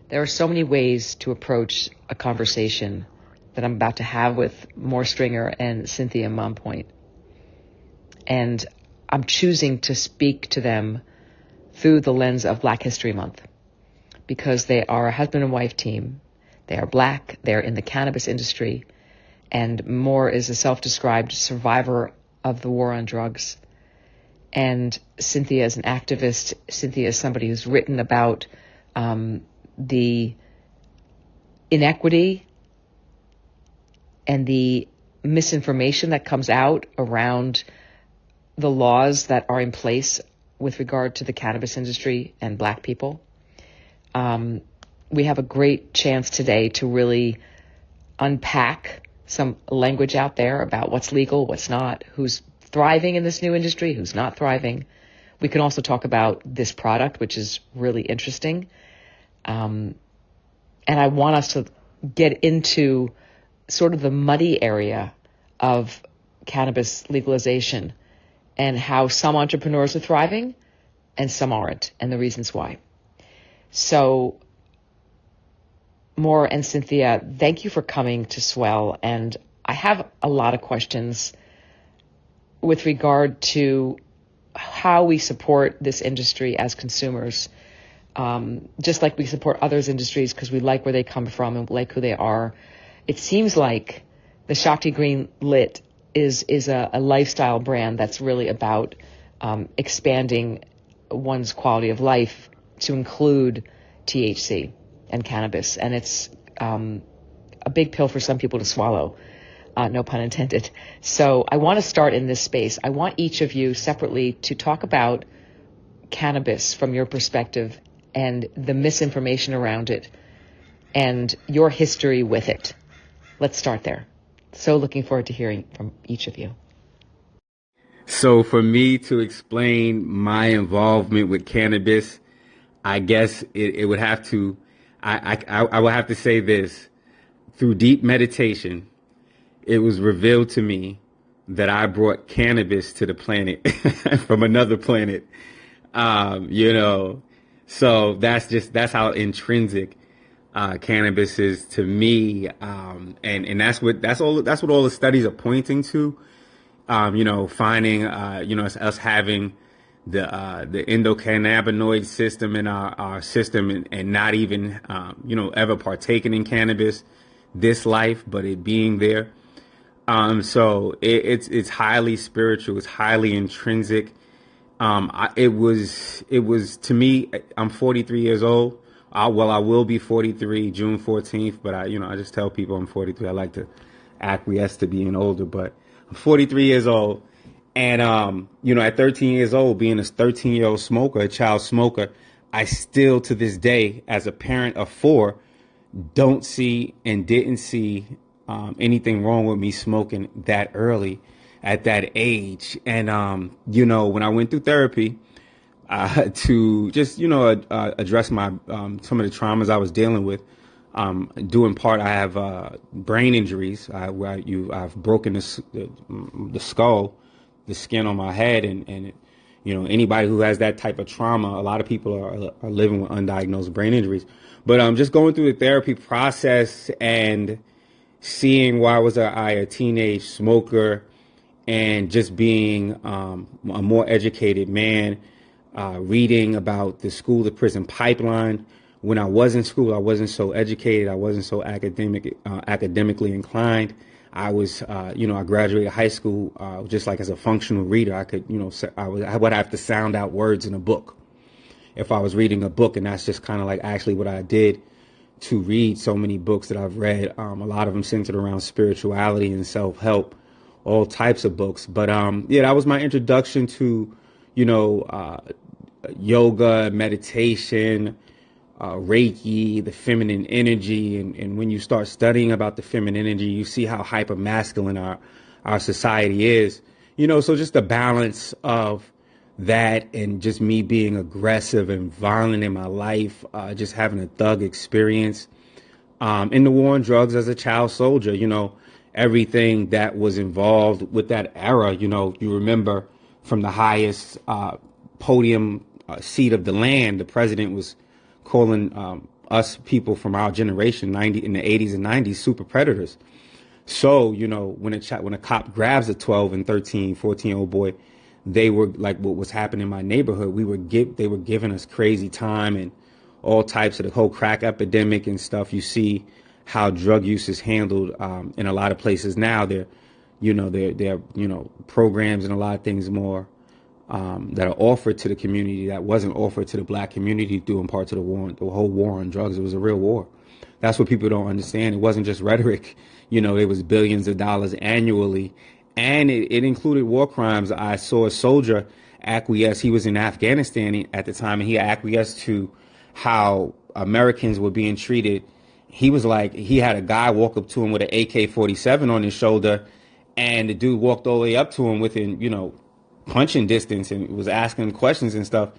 There are so many ways to approach a conversation that I'm about to have with Maur Stringer and Cynthia Mompoint. And I'm choosing to speak to them through the lens of Black History Month, because they are a husband and wife team. They are Black, they're in the cannabis industry, and Maur is a self-described survivor of the war on drugs. And Cynthia is an activist. Cynthia is somebody who's written about the inequity and the misinformation that comes out around the laws that are in place with regard to the cannabis industry and Black people. We have a great chance today to really unpack some language out there about what's legal, what's not, who's thriving in this new industry, who's not thriving. We can also talk about this product, which is really interesting. And I want us to get into sort of the muddy area of cannabis legalization and how some entrepreneurs are thriving and some aren't, and the reasons why. So, Maur and Cynthia, thank you for coming to Swell. And I have a lot of questions with regard to how we support this industry as consumers, just like we support others industries because we like where they come from and like who they are. It seems like the Shakti Green Lit is a lifestyle brand that's really about expanding one's quality of life to include THC and cannabis. And it's a big pill for some people to swallow. No pun intended. So I want to start in this space. I want each of you separately to talk about cannabis from your perspective and the misinformation around it and your history with it. Let's start there. So looking forward to hearing from each of you. So for me to explain my involvement with cannabis, I guess it would have to, I would have to say this. Through deep meditation, it was revealed to me that I brought cannabis to the planet from another planet. So that's how intrinsic cannabis is to me. And that's what all the studies are pointing to. Finding, us having the endocannabinoid system in our system and not even, ever partaking in cannabis this life, but it being there. So it's highly spiritual. It's highly intrinsic. It was to me, I'm 43 years old. I will be 43 June 14th, but I just tell people I'm 43. I like to acquiesce to being older, but I'm 43 years old. And, at 13 years old, being a 13-year-old smoker, a child smoker, I still to this day, as a parent of 4, don't see and didn't see anything wrong with me smoking that early at that age. And, when I went through therapy to just, address my some of the traumas I was dealing with, due in part, I have brain injuries where I've broken the skull, the skin on my head. And anybody who has that type of trauma, a lot of people are living with undiagnosed brain injuries. But just going through the therapy process and seeing why was I a teenage smoker and just being a more educated man, reading about the school to prison pipeline. When I was in school, I wasn't so educated. I wasn't so academically inclined. I was, I graduated high school just like as a functional reader. I could, I would have to sound out words in a book if I was reading a book, and that's just kind of like actually what I did to read so many books that I've read. A lot of them centered around spirituality and self-help, all types of books. But that was my introduction to, yoga, meditation, Reiki, the feminine energy. And when you start studying about the feminine energy, you see how hyper masculine our society is, so just the balance of that and just me being aggressive and violent in my life, just having a thug experience, in the war on drugs as a child soldier, everything that was involved with that era, you remember from the highest, podium seat of the land, the president was calling us people from our generation, 90 in the 80s and 90s, super predators. So, when a cop grabs a 12 and 13, 14-year-old boy, they were like what was happening in my neighborhood. They were giving us crazy time and all types of the whole crack epidemic and stuff. You see how drug use is handled in a lot of places now. There are programs and a lot of things more that are offered to the community that wasn't offered to the black community during parts of the war, the whole war on drugs. It was a real war. That's what people don't understand. It wasn't just rhetoric. It was billions of dollars annually, and it included war crimes. I saw a soldier acquiesce. He was in Afghanistan at the time, and he acquiesced to how Americans were being treated. He was like, he had a guy walk up to him with an AK-47 on his shoulder, and the dude walked all the way up to him within, punching distance and was asking questions and stuff.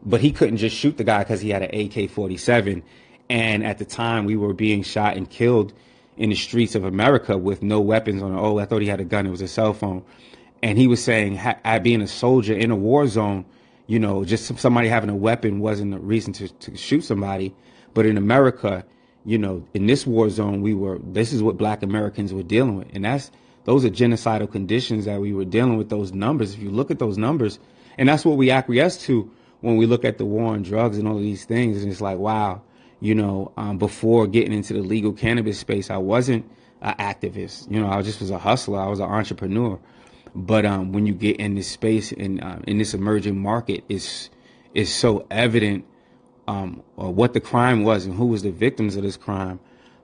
But he couldn't just shoot the guy because he had an AK-47. And at the time, we were being shot and killed in the streets of America with no weapons on. Oh, I thought he had a gun. It was a cell phone. And he was saying, being a soldier in a war zone, just somebody having a weapon wasn't a reason to shoot somebody. But in America, in this war zone, this is what black Americans were dealing with. And those are genocidal conditions that we were dealing with, those numbers. If you look at those numbers, and that's what we acquiesce to when we look at the war on drugs and all of these things. And it's like, wow, before getting into the legal cannabis space, I wasn't an activist. I just was a hustler. I was an entrepreneur. But when you get in this space and in this emerging market, it's so evident what the crime was and who was the victims of this crime.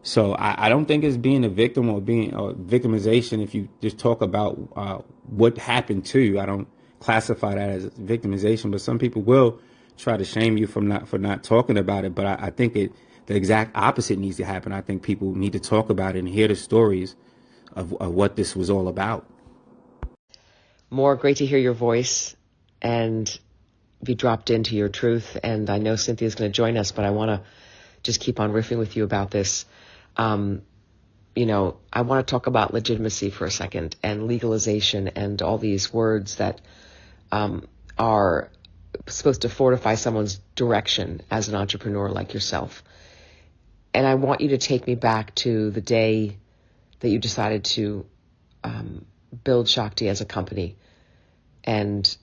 So I don't think it's being a victim or victimization. If you just talk about what happened to you, I don't classify that as victimization. But some people will try to shame you for not talking about it. But I think the exact opposite needs to happen. I think people need to talk about it and hear the stories of what this was all about. Maur, great to hear your voice and be dropped into your truth. And I know Cynthia's going to join us, but I want to just keep on riffing with you about this. I want to talk about legitimacy for a second and legalization and all these words that are supposed to fortify someone's direction as an entrepreneur like yourself. And I want you to take me back to the day that you decided to build Shakti as a company and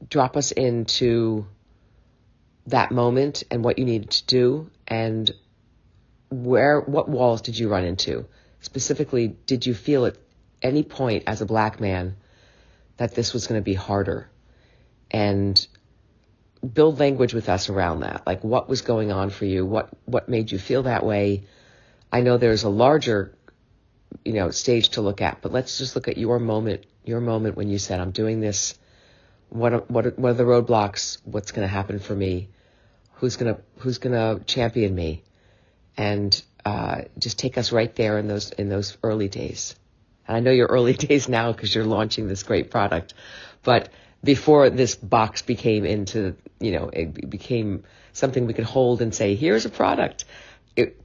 drop us into that moment and what you needed to do and what walls did you run into? Specifically, did you feel at any point as a black man that this was going to be harder? And build language with us around that. Like, what was going on for you? What made you feel that way? I know there's a larger, stage to look at, but let's just look at your moment when you said, I'm doing this. What are the roadblocks? What's going to happen for me? Who's going to champion me? And just take us right there in those early days. And I know your early days now because you're launching this great product, but before this box became it became something we could hold and say, here's a product.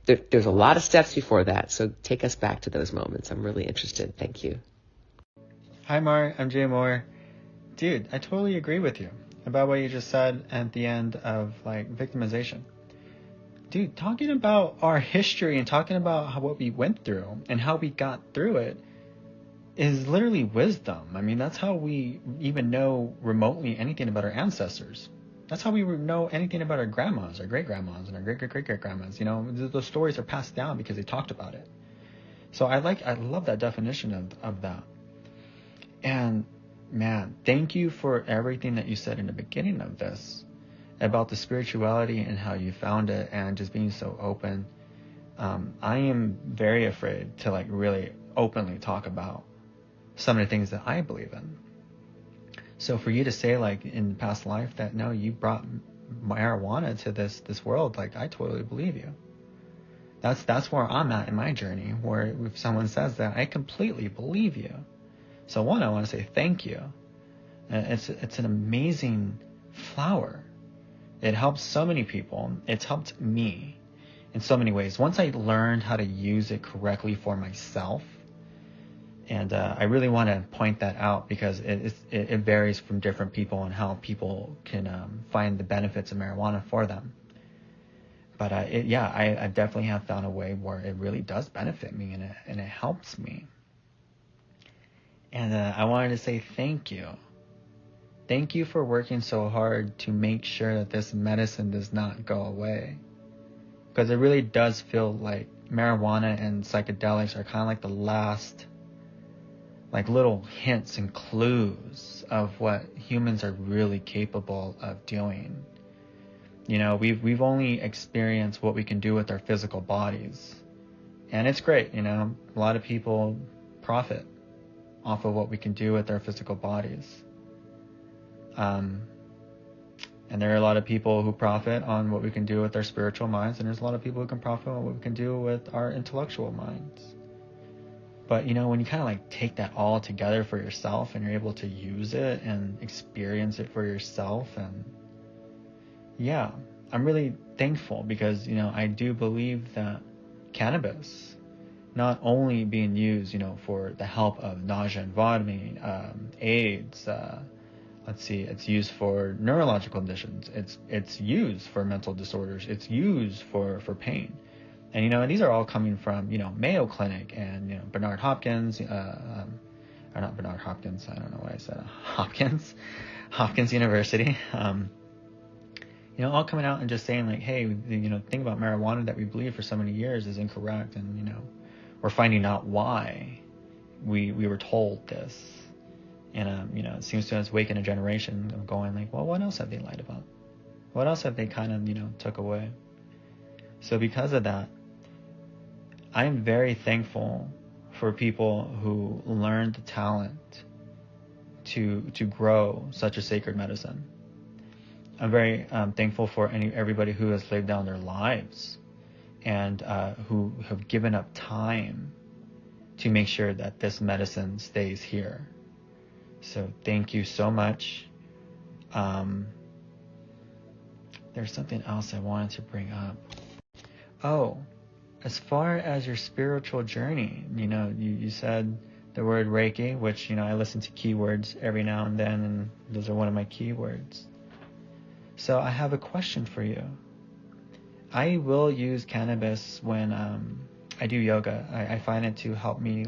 There's a lot of steps before that. So take us back to those moments. I'm really interested. Thank you. Hi, Maur. I'm Jay Maur. Dude, I totally agree with you about what you just said at the end of victimization. Dude, talking about our history and talking about what we went through and how we got through it is literally wisdom. I mean, that's how we even know remotely anything about our ancestors. That's how we know anything about our grandmas, our great-grandmas, and our great-great-great-grandmas. Those stories are passed down because they talked about it. So I love that definition of that. And man, thank you for everything that you said in the beginning of this about the spirituality and how you found it and just being so open. I am very afraid to really openly talk about some of the things that I believe in. So for you to say in the past life that no, you brought marijuana to this world, I totally believe you. That's where I'm at in my journey, where if someone says that, I completely believe you. So one, I want to say thank you. It's an amazing flower. It helps so many people. It's helped me in so many ways. Once I learned how to use it correctly for myself, and I really want to point that out because it varies from different people and how people can find the benefits of marijuana for them. But I definitely have found a way where it really does benefit me, and it helps me. And I wanted to say thank you. Thank you for working so hard to make sure that this medicine does not go away. Because it really does feel like marijuana and psychedelics are kind of like the last, like, little hints and clues of what humans are really capable of doing. You know, we've only experienced what we can do with our physical bodies. And it's great, you know. A lot of people profit off of what we can do with our physical bodies. And there are a lot of people who profit on what we can do with our spiritual minds, and there's a lot of people who can profit on what we can do with our intellectual minds. But, you know, when you kind of like take that all together for yourself and you're able to use it and experience it for yourself, and yeah, I'm really thankful because, you know, I do believe that cannabis, not only being used, you know, for the help of nausea and vomiting, AIDS, it's used for neurological conditions. It's used for mental disorders. It's used for pain. And, you know, and these are all coming from, you know, Mayo Clinic and, you know, Bernard Hopkins, or not Bernard Hopkins, I don't know why I said Hopkins University. You know, all coming out and just saying like, hey, you know, think about marijuana that we believed for so many years is incorrect. And, you know, we're finding out why we were told this. And, you know, it seems to us waken a generation of going like, well, what else have they lied about? What else have they kind of, you know, took away? So because of that, I am very thankful for people who learned the talent to grow such a sacred medicine. I'm very thankful for everybody who has laid down their lives and who have given up time to make sure that this medicine stays here. So thank you so much. There's something else I wanted to bring up. Oh, as far as your spiritual journey, you know, you said the word Reiki, which, you know, I listen to keywords every now and then, and those are one of my keywords. So I have a question for you. I will use cannabis when I do yoga. I find it to help me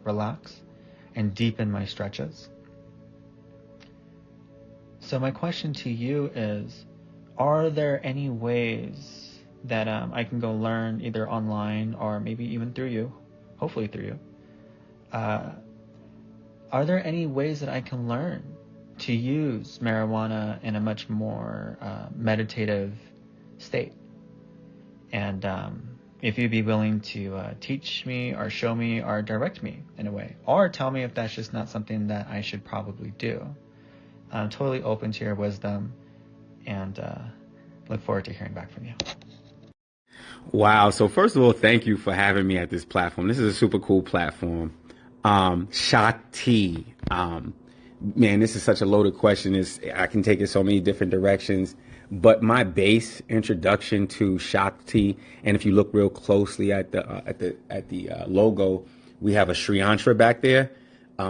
relax and deepen my stretches. So my question to you is, are there any ways that I can go learn either online or maybe even through you, hopefully through you? Are there any ways that I can learn to use marijuana in a much more meditative state? And if you'd be willing to teach me or show me or direct me in a way, or tell me if that's just not something that I should probably do. I'm totally open to your wisdom, and look forward to hearing back from you. Wow. So first of all, thank you for having me at this platform. This is a super cool platform. Shakti. Man, this is such a loaded question. I can take it so many different directions. But my base introduction to Shakti, and if you look real closely at the logo, we have a Sri Yantra back there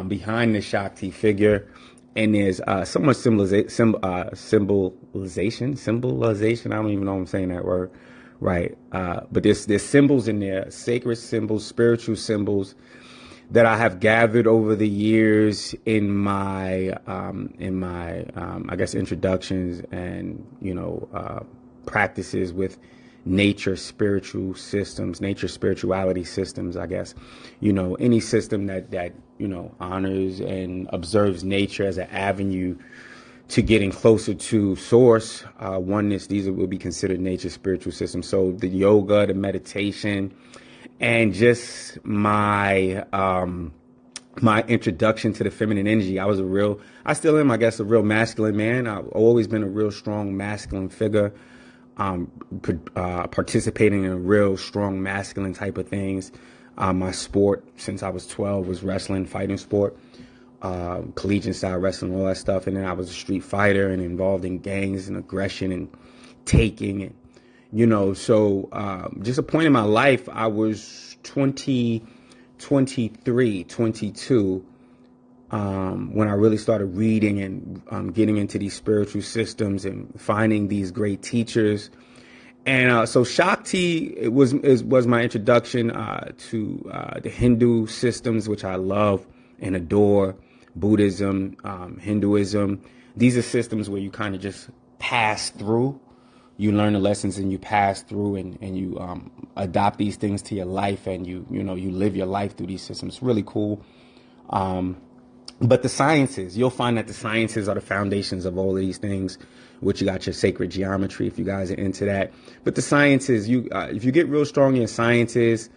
behind the Shakti figure, and there's so much symbolization. I don't even know if I'm saying that word right. But there's symbols in there, sacred symbols, spiritual symbols that I have gathered over the years in my I guess introductions and, you know, practices with nature spirituality systems, I guess, you know, any system that you know honors and observes nature as an avenue to getting closer to source, oneness. These will be considered nature spiritual systems. So the yoga, the meditation, and just my my introduction to the feminine energy. I still am, I guess, a real masculine man. I've always been a real strong masculine figure, participating in real strong masculine type of things. My sport since I was 12 was wrestling, fighting sport, collegiate style wrestling, all that stuff. And then I was a street fighter and involved in gangs and aggression and taking and, you know, so just a point in my life, I was 22, when I really started reading and getting into these spiritual systems and finding these great teachers And so Shakti was my introduction to the Hindu systems, which I love and adore. Buddhism, Hinduism. These are systems where you kind of just pass through. You learn the lessons and you pass through, and you adopt these things to your life, and you live your life through these systems. It's really cool. But the sciences, you'll find that the sciences are the foundations of all of these things, which you got your sacred geometry if you guys are into that. But the sciences, if you get real strong in sciences,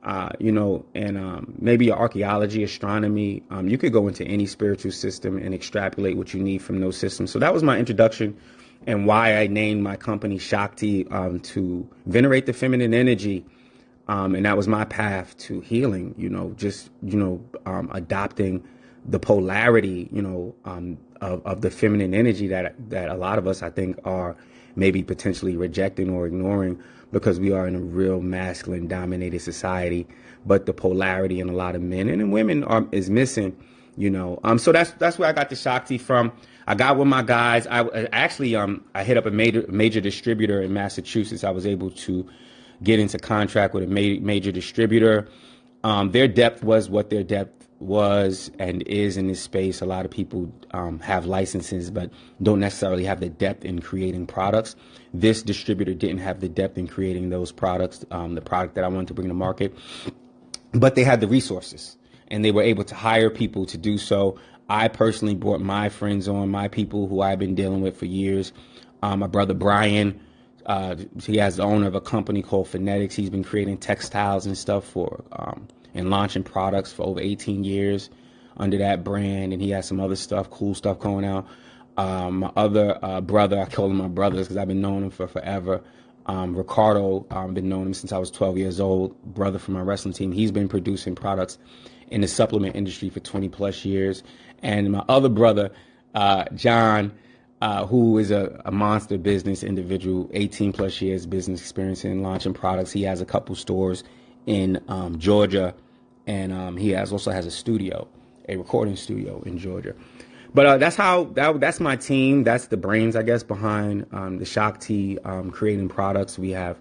and maybe your archaeology, astronomy, you could go into any spiritual system and extrapolate what you need from those systems. So that was my introduction and why I named my company Shakti, to venerate the feminine energy. And that was my path to healing, adopting the polarity, of the feminine energy that a lot of us, I think, are maybe potentially rejecting or ignoring because we are in a real masculine dominated society. But the polarity in a lot of men and in women is missing, So that's where I got the Shakti from. I got with my guys. I hit up a major distributor in Massachusetts. I was able to get into contract with a major distributor. Their depth was what their depth was and is in this space. A lot of people have licenses but don't necessarily have the depth in creating products. This distributor didn't have the depth in creating those products, the product that I wanted to bring to market, but they had the resources and they were able to hire people to do so. I personally brought my friends on, my people who I've been dealing with for years. My brother Brian, he has the owner of a company called Phonetics. He's been creating textiles and stuff for and launching products for over 18 years under that brand. And he has some other stuff, cool stuff going out. My other brother, I call him my brothers because I've been knowing him for forever. Ricardo, I've been knowing him since I was 12 years old, brother from my wrestling team. He's been producing products in the supplement industry for 20 plus years. And my other brother, John, who is a monster business individual, 18 plus years business experience in launching products. He has a couple stores in Georgia, and he also has a recording studio in Georgia. But that's my team. That's the brains, I guess, behind the Shakti creating products. We have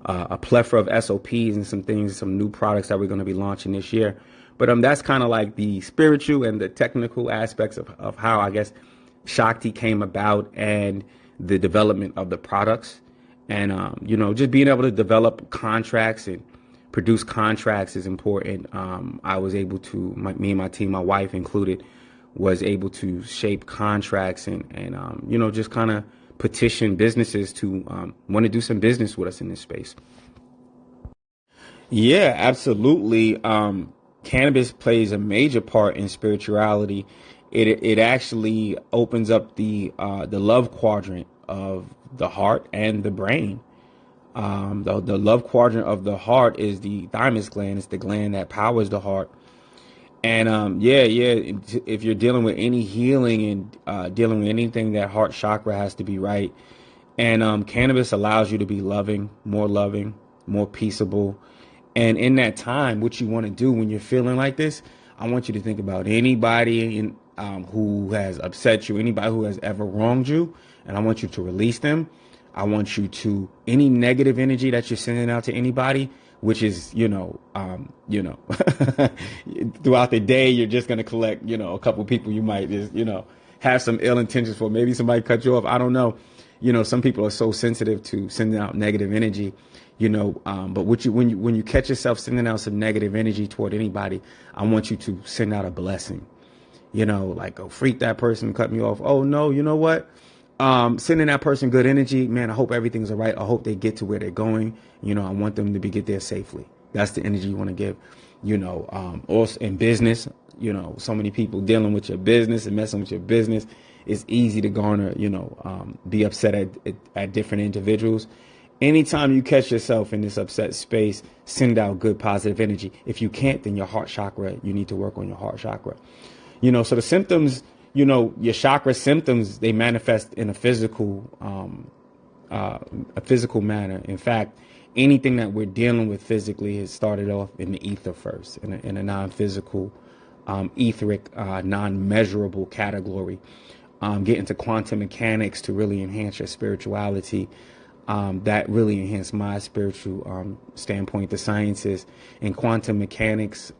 a plethora of SOPs and some new products that we're going to be launching this year. But that's kind of like the spiritual and the technical aspects of how, I guess, Shakti came about and the development of the products. And, just being able to develop contracts and produce contracts is important. I was able to, me and my team, my wife included, was able to shape contracts and just kind of petition businesses to want to do some business with us in this space. Yeah, absolutely. Cannabis plays a major part in spirituality. It actually opens up the love quadrant of the heart and the brain. The love quadrant of the heart is the thymus gland. It's the gland that powers the heart. And if you're dealing with any healing and dealing with anything, that heart chakra has to be right. And cannabis allows you to be loving, more peaceable. And in that time, what you want to do when you're feeling like this, I want you to think about anybody who has upset you, anybody who has ever wronged you, and I want you to release them. I want you to, any negative energy that you're sending out to anybody, which is, throughout the day, you're just going to collect, a couple people you might just, have some ill intentions for. Maybe somebody cut you off. I don't know. Some people are so sensitive to sending out negative energy, but when you catch yourself sending out some negative energy toward anybody, I want you to send out a blessing, like, oh, freak that person, cut me off. Oh, no, you know what? Sending that person good energy, man, I hope everything's all right. I hope they get to where they're going. I want them to get there safely. That's the energy you want to give, also in business, so many people dealing with your business and messing with your business. It's easy to garner, be upset at different individuals. Anytime you catch yourself in this upset space, send out good, positive energy. If you can't, then your heart chakra, you need to work on your heart chakra. So the symptoms, your chakra symptoms, they manifest in a physical manner. In fact, anything that we're dealing with physically has started off in the ether first, in a non-physical, etheric, non-measurable category. Get into quantum mechanics to really enhance your spirituality. that really enhanced my spiritual standpoint. The sciences and quantum mechanics,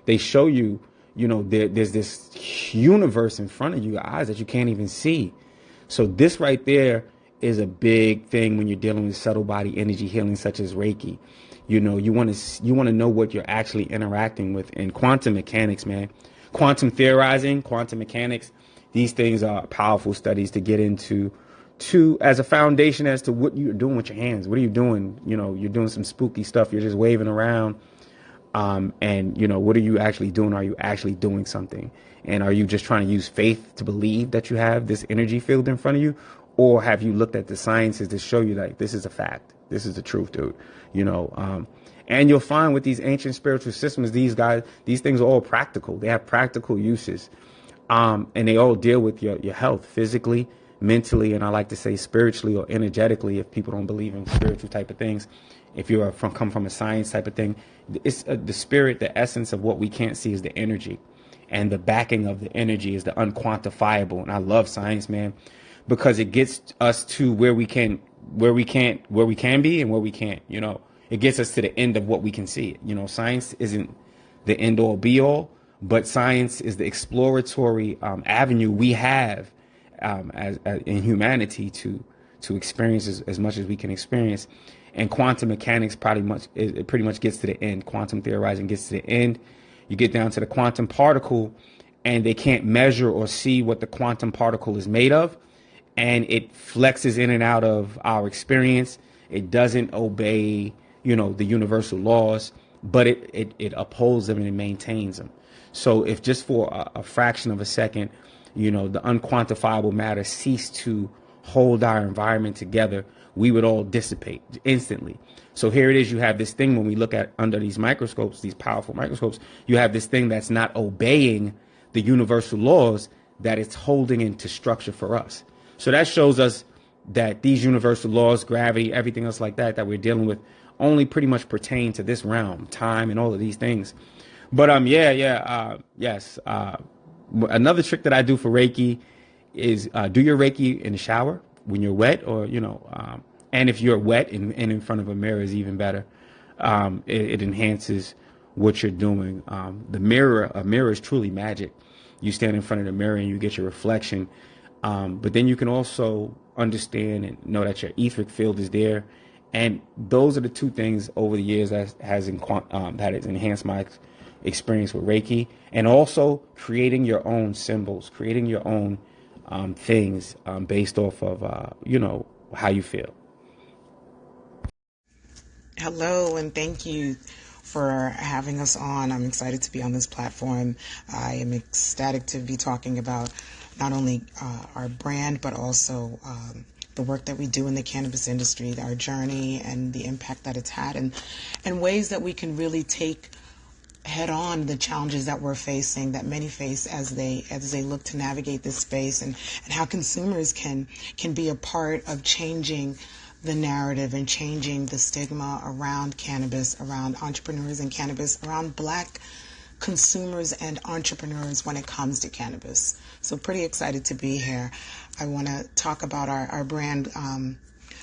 they show you, there's this universe in front of you, your eyes, that you can't even see. So this right there is a big thing when you're dealing with subtle body energy healing, such as Reiki. You want to know what you're actually interacting with. And quantum mechanics, man, quantum theorizing, quantum mechanics, these things are powerful studies to get into, as a foundation as to what you're doing with your hands. What are you doing? You're doing some spooky stuff. You're just waving around. And what are you actually doing? Are you actually doing something? And are you just trying to use faith to believe that you have this energy field in front of you? Or have you looked at the sciences to show you like, this is a fact. This is the truth, dude. And you'll find with these ancient spiritual systems, these things are all practical. They have practical uses. And they all deal with your health physically, mentally, and I like to say spiritually or energetically, if people don't believe in spiritual type of things. If you come from a science type of thing, it's the spirit, the essence of what we can't see is the energy, and the backing of the energy is the unquantifiable. And I love science, man, because it gets us to where we can be and where we can't. It gets us to the end of what we can see. Science isn't the end all be all, but science is the exploratory avenue we have as in humanity to experience as much as we can experience. And quantum mechanics pretty much gets to the end. Quantum theorizing gets to the end. You get down to the quantum particle, and they can't measure or see what the quantum particle is made of, and it flexes in and out of our experience. It doesn't obey, the universal laws, but it upholds them and it maintains them. So if just for a fraction of a second, the unquantifiable matter ceased to hold our environment together, we would all dissipate instantly. So here it is. You have this thing when we look at under these microscopes, these powerful microscopes, you have this thing that's not obeying the universal laws, that it's holding into structure for us. So that shows us that these universal laws, gravity, everything else like that we're dealing with only pretty much pertain to this realm, time, and all of these things. But yes. Another trick that I do for Reiki is do your Reiki in the shower when you're wet, or and if you're wet and in front of a mirror is even better. It enhances what you're doing. A mirror is truly magic. You stand in front of the mirror and you get your reflection, but then you can also understand and know that your etheric field is there. And those are the two things over the years that has enhanced my experience with Reiki, and also creating your own symbols, creating your own things based off of how you feel. Hello, and thank you for having us on. I'm excited to be on this platform. I am ecstatic to be talking about not only our brand, but also the work that we do in the cannabis industry, our journey and the impact that it's had, and ways that we can really take head on the challenges that we're facing, that many face as they look to navigate this space, and how consumers can be a part of changing the narrative and changing the stigma around cannabis, around entrepreneurs in cannabis, around Black consumers and entrepreneurs when it comes to cannabis. So pretty excited to be here. I want to talk about our brand,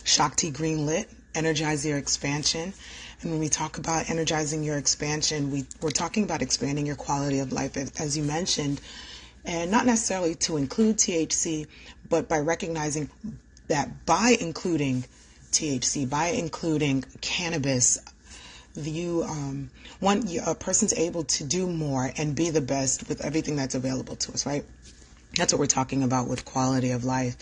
Shakti Greenlit, Energize Your Expansion. And when we talk about energizing your expansion, we're talking about expanding your quality of life, as you mentioned, and not necessarily to include THC, but by recognizing that by including THC, by including cannabis, a person's able to do more and be the best with everything that's available to us, right? That's what we're talking about with quality of life.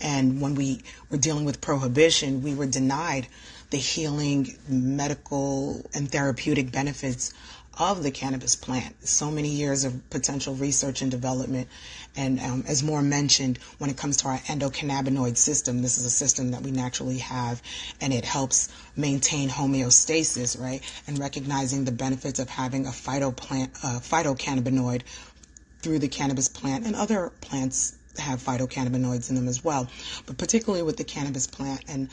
And when we were dealing with prohibition, we were denied the healing, medical, and therapeutic benefits of the cannabis plant. So many years of potential research and development. And as Maur mentioned, when it comes to our endocannabinoid system, this is a system that we naturally have, and it helps maintain homeostasis, right? And recognizing the benefits of having a phytocannabinoid through the cannabis plant, and other plants have phytocannabinoids in them as well, but particularly with the cannabis plant and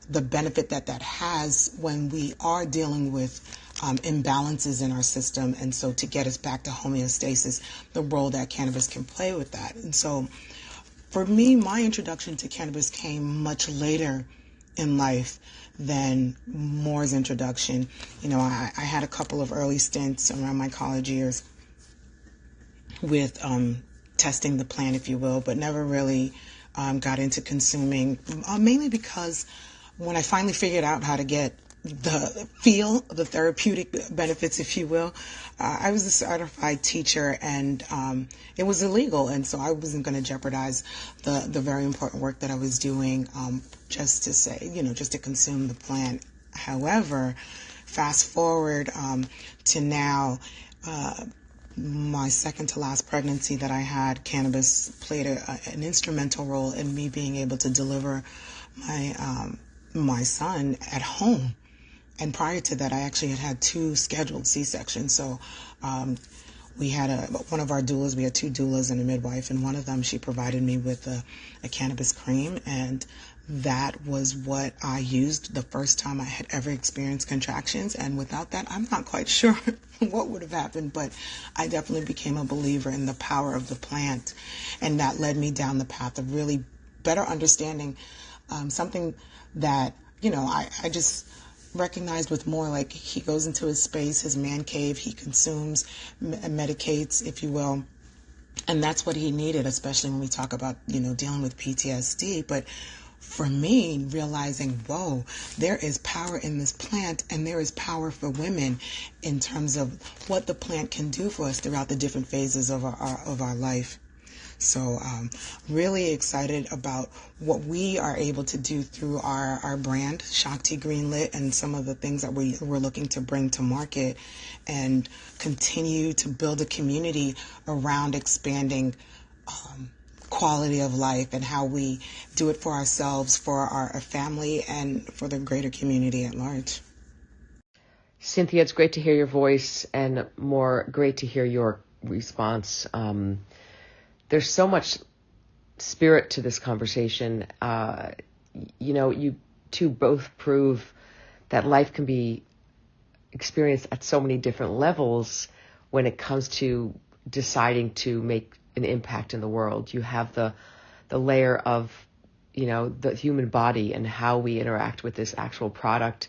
the benefit that has when we are dealing with imbalances in our system. And so to get us back to homeostasis, the role that cannabis can play with that. And so for me, my introduction to cannabis came much later in life than Maur's introduction. You know, I had a couple of early stints around my college years with testing the plant, if you will, but never really got into consuming, mainly because when I finally figured out how to get the therapeutic benefits, if you will, I was a certified teacher, and it was illegal, and so I wasn't going to jeopardize the very important work that I was doing just to say, just to consume the plant. However, fast forward to now, my second to last pregnancy that I had, cannabis played an instrumental role in me being able to deliver my son at home. And prior to that, I actually had 2 scheduled C-sections. So we had one of our doulas, we had 2 doulas and a midwife, and one of them, she provided me with a cannabis cream, and that was what I used the first time I had ever experienced contractions. And without that, I'm not quite sure what would have happened, but I definitely became a believer in the power of the plant, and that led me down the path of really better understanding something that, I just recognized with Maur. Like, he goes into his space, his man cave, he consumes, medicates, if you will, and that's what he needed, especially when we talk about, dealing with PTSD. But for me, realizing, whoa, there is power in this plant, and there is power for women in terms of what the plant can do for us throughout the different phases of our life. So really excited about what we are able to do through our brand, Shakti Greenlit, and some of the things that we're looking to bring to market, and continue to build a community around expanding quality of life and how we do it for ourselves, for our family, and for the greater community at large. Cynthia, it's great to hear your voice, and Maur, great to hear your response. There's so much spirit to this conversation. You two both prove that life can be experienced at so many different levels when it comes to deciding to make an impact in the world. You have the layer of, the human body and how we interact with this actual product,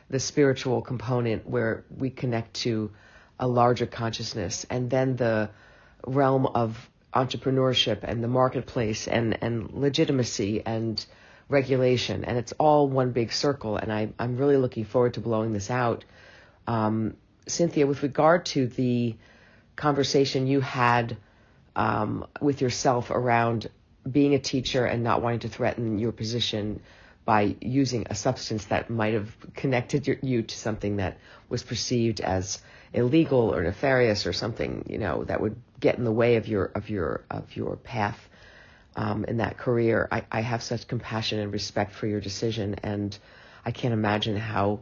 the spiritual component where we connect to a larger consciousness, and then the realm of entrepreneurship and the marketplace and legitimacy and regulation, and it's all one big circle, and I'm really looking forward to blowing this out. Cynthia, with regard to the conversation you had with yourself around being a teacher and not wanting to threaten your position by using a substance that might have connected you to something that was perceived as illegal or nefarious or something, that would get in the way of your path in that career. I have such compassion and respect for your decision, and I can't imagine how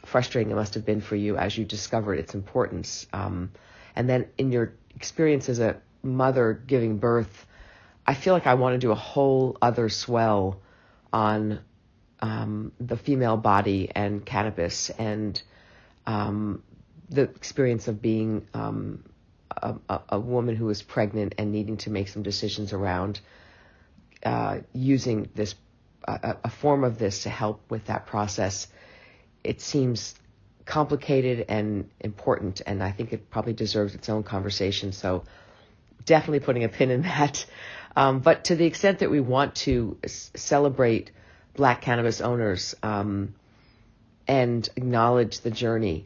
frustrating it must have been for you as you discovered its importance. And then in your experience as a mother giving birth, I feel like I want to do a whole other swell on the female body and cannabis, and the experience of being a woman who is pregnant and needing to make some decisions around using this a form of this to help with that process. It seems complicated and important, and I think it probably deserves its own conversation. So definitely putting a pin in that. But to the extent that we want to celebrate Black cannabis owners and acknowledge the journey,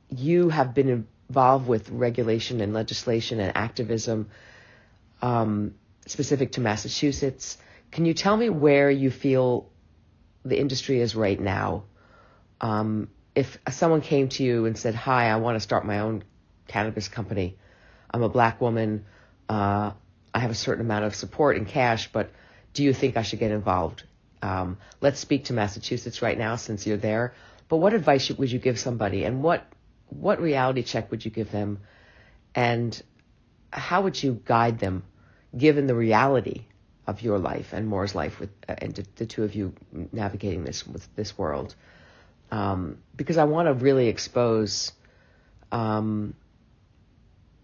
you have been involved with regulation and legislation and activism specific to Massachusetts. Can you tell me where you feel the industry is right now? If someone came to you and said, hi, I want to start my own cannabis company. I'm a Black woman. I have a certain amount of support in cash, but do you think I should get involved? Let's speak to Massachusetts right now since you're there. But what advice would you give somebody, and what reality check would you give them, and how would you guide them given the reality of your life and Maur's life and the two of you navigating this world? Because I want to really expose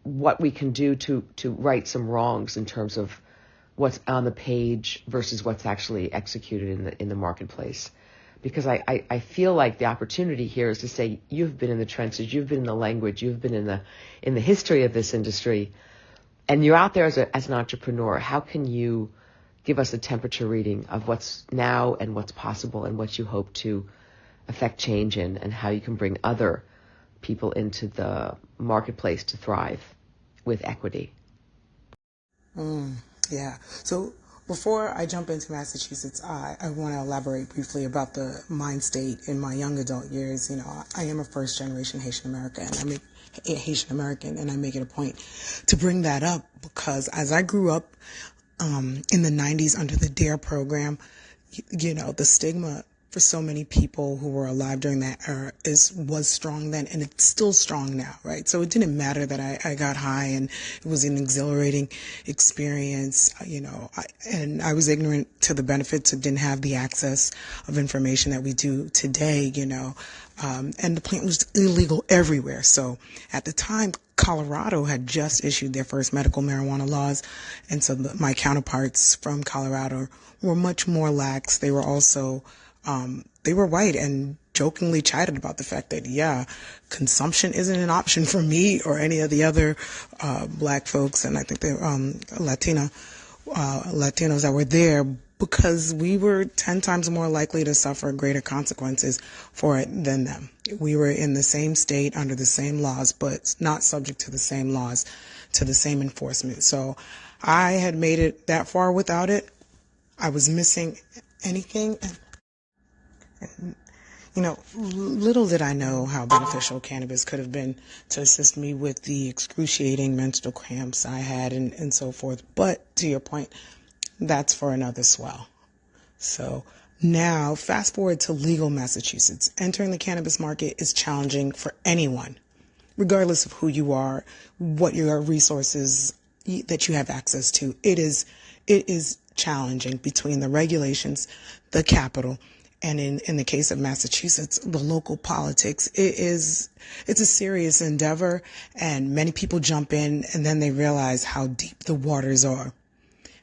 what we can do to right some wrongs in terms of what's on the page versus what's actually executed in the marketplace. Because I feel like the opportunity here is to say, you've been in the trenches, you've been in the language, you've been in the history of this industry, and you're out there as an entrepreneur. How can you give us a temperature reading of what's now and what's possible and what you hope to affect change in, and how you can bring other people into the marketplace to thrive with equity? Yeah. So before I jump into Massachusetts, I want to elaborate briefly about the mind state in my young adult years. You know, I am a first generation Haitian American, and I make it a point to bring that up because as I grew up in the 90s under the DARE program, you know, the stigma for so many people who were alive during that era was strong then, and it's still strong now, right? So it didn't matter that I got high, and it was an exhilarating experience, you know, and I was ignorant to the benefits and didn't have the access of information that we do today, you know, and the plant was illegal everywhere. So at the time, Colorado had just issued their first medical marijuana laws, and so my counterparts from Colorado were much more lax. They were also they were white and jokingly chatted about the fact that, yeah, consumption isn't an option for me or any of the other black folks, and I think they're Latinos that were there, because we were 10 times more likely to suffer greater consequences for it than them. We were in the same state under the same laws, but not subject to the same laws, to the same enforcement. So I had made it that far without it. I was missing anything. You know, little did I know how beneficial cannabis could have been to assist me with the excruciating menstrual cramps I had and so forth. But to your point, that's for another swell. So now, fast forward to legal Massachusetts. Entering the cannabis market is challenging for anyone, regardless of who you are, what your resources that you have access to. It is challenging between the regulations, the capital, and in the case of Massachusetts, the local politics. It's a serious endeavor, and many people jump in and then they realize how deep the waters are.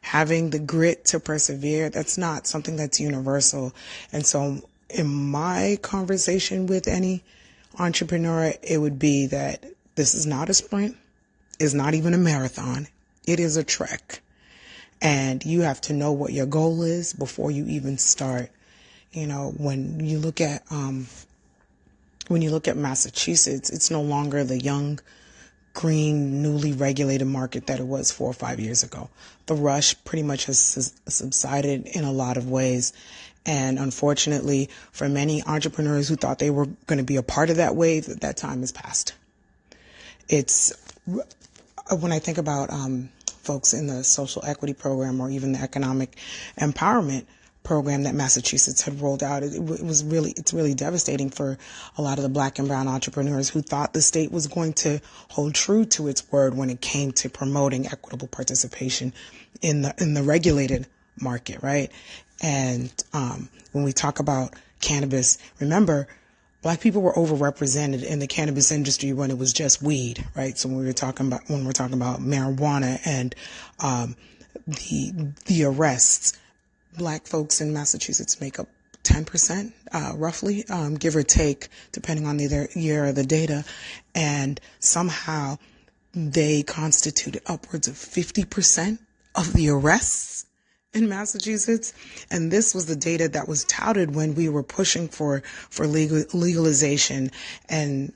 Having the grit to persevere, that's not something that's universal. And so in my conversation with any entrepreneur, it would be that this is not a sprint. It's not even a marathon. It is a trek. And you have to know what your goal is before you even start. You know, when you look at Massachusetts, it's no longer the young, green, newly regulated market that it was 4 or 5 years ago. The rush pretty much has subsided in a lot of ways. And unfortunately, for many entrepreneurs who thought they were going to be a part of that wave, that time has passed. When I think about folks in the social equity program or even the economic empowerment program that Massachusetts had rolled out, it's really devastating for a lot of the black and brown entrepreneurs who thought the state was going to hold true to its word when it came to promoting equitable participation in the regulated market, right? And when we talk about cannabis, remember, black people were overrepresented in the cannabis industry when it was just weed, right? So when we're talking about marijuana and the arrests, black folks in Massachusetts make up 10%, roughly, give or take, depending on the year or the data. And somehow they constituted upwards of 50% of the arrests in Massachusetts. And this was the data that was touted when we were pushing for legalization and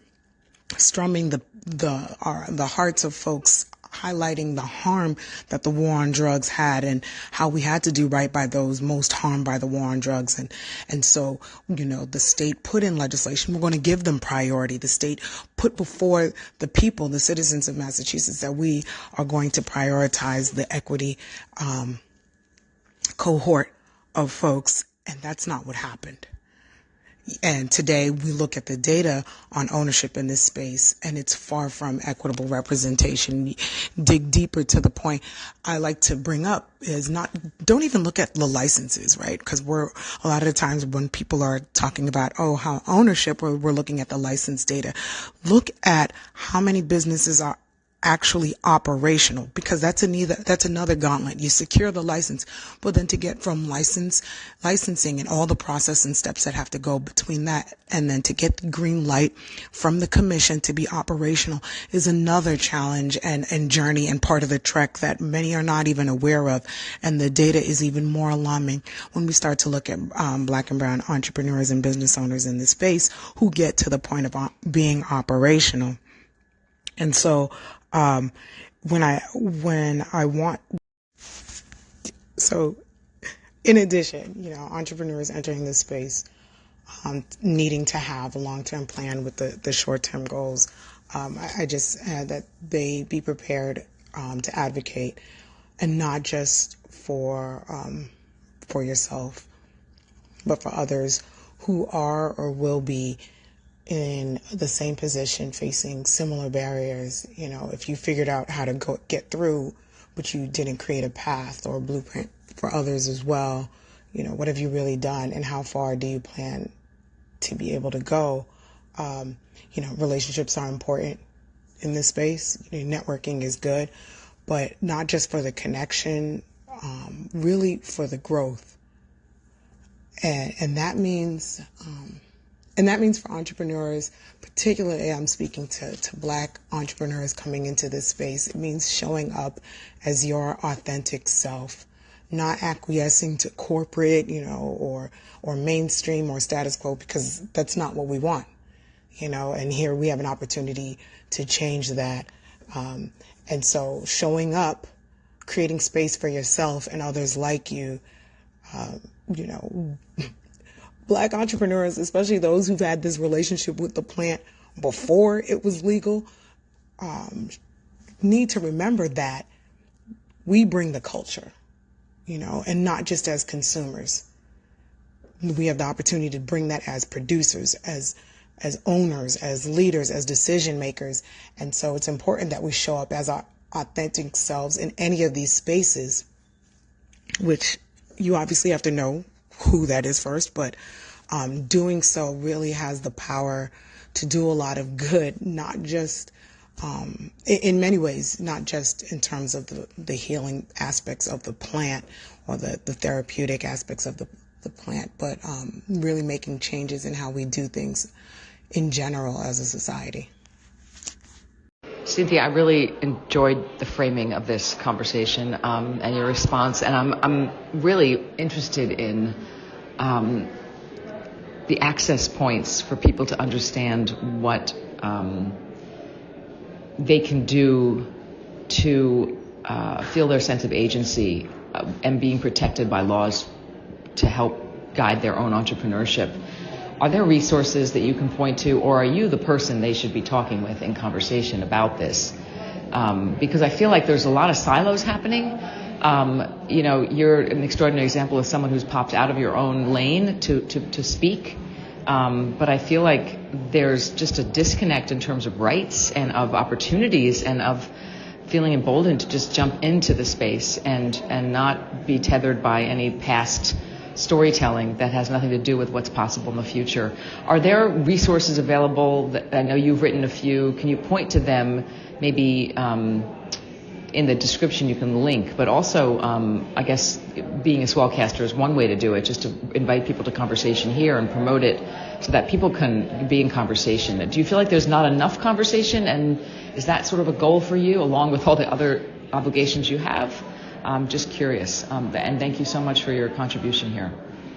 strumming the hearts of folks, highlighting the harm that the war on drugs had and how we had to do right by those most harmed by the war on drugs. And so, you know, the state put in legislation. We're going to give them priority. The state put before the people, the citizens of Massachusetts, that we are going to prioritize the equity cohort of folks. And that's not what happened. And today we look at the data on ownership in this space, and it's far from equitable representation. Dig deeper to the point I like to bring up is don't even look at the licenses, right? Because a lot of the times when people are talking about, how ownership, we're looking at the license data. Look at how many businesses actually operational, because that's another gauntlet. You secure the license, but then to get from licensing and all the process and steps that have to go between that, and then to get the green light from the commission to be operational is another challenge and journey and part of the trek that many are not even aware of. And the data is even more alarming when we start to look at Black and brown entrepreneurs and business owners in this space who get to the point of being operational. And so, in addition, entrepreneurs entering this space, needing to have a long-term plan with the short-term goals, I just add that they be prepared, to advocate, and not just for yourself, but for others who are or will be in the same position, facing similar barriers. If you figured out how to get through, but you didn't create a path or a blueprint for others as well, what have you really done, and how far do you plan to be able to go? Relationships are important in this space. Networking is good, but not just for the connection, really for the growth. And that means for entrepreneurs, particularly I'm speaking to Black entrepreneurs coming into this space, it means showing up as your authentic self, not acquiescing to corporate, or mainstream or status quo, because that's not what we want, and here we have an opportunity to change that. And so showing up, creating space for yourself and others like you, Black entrepreneurs, especially those who've had this relationship with the plant before it was legal, need to remember that we bring the culture, and not just as consumers. We have the opportunity to bring that as producers, as owners, as leaders, as decision makers. And so it's important that we show up as our authentic selves in any of these spaces, which you obviously have to know who that is first, but doing so really has the power to do a lot of good, not just in many ways, not just in terms of the healing aspects of the plant or the therapeutic aspects of the plant, but really making changes in how we do things in general as a society. Cynthia, I really enjoyed the framing of this conversation and your response, and I'm really interested in the access points for people to understand what they can do to feel their sense of agency and being protected by laws to help guide their own entrepreneurship. Are there resources that you can point to, or are you the person they should be talking with in conversation about this? Because I feel like there's a lot of silos happening. You're an extraordinary example of someone who's popped out of your own lane to speak. But I feel like there's just a disconnect in terms of rights and of opportunities and of feeling emboldened to just jump into the space and not be tethered by any past storytelling that has nothing to do with what's possible in the future. Are there resources available? I know you've written a few. Can you point to them? Maybe in the description you can link, but also I guess being a Swellcaster is one way to do it, just to invite people to conversation here and promote it so that people can be in conversation. Do you feel like there's not enough conversation, and is that sort of a goal for you along with all the other obligations you have? I'm just curious, and thank you so much for your contribution here.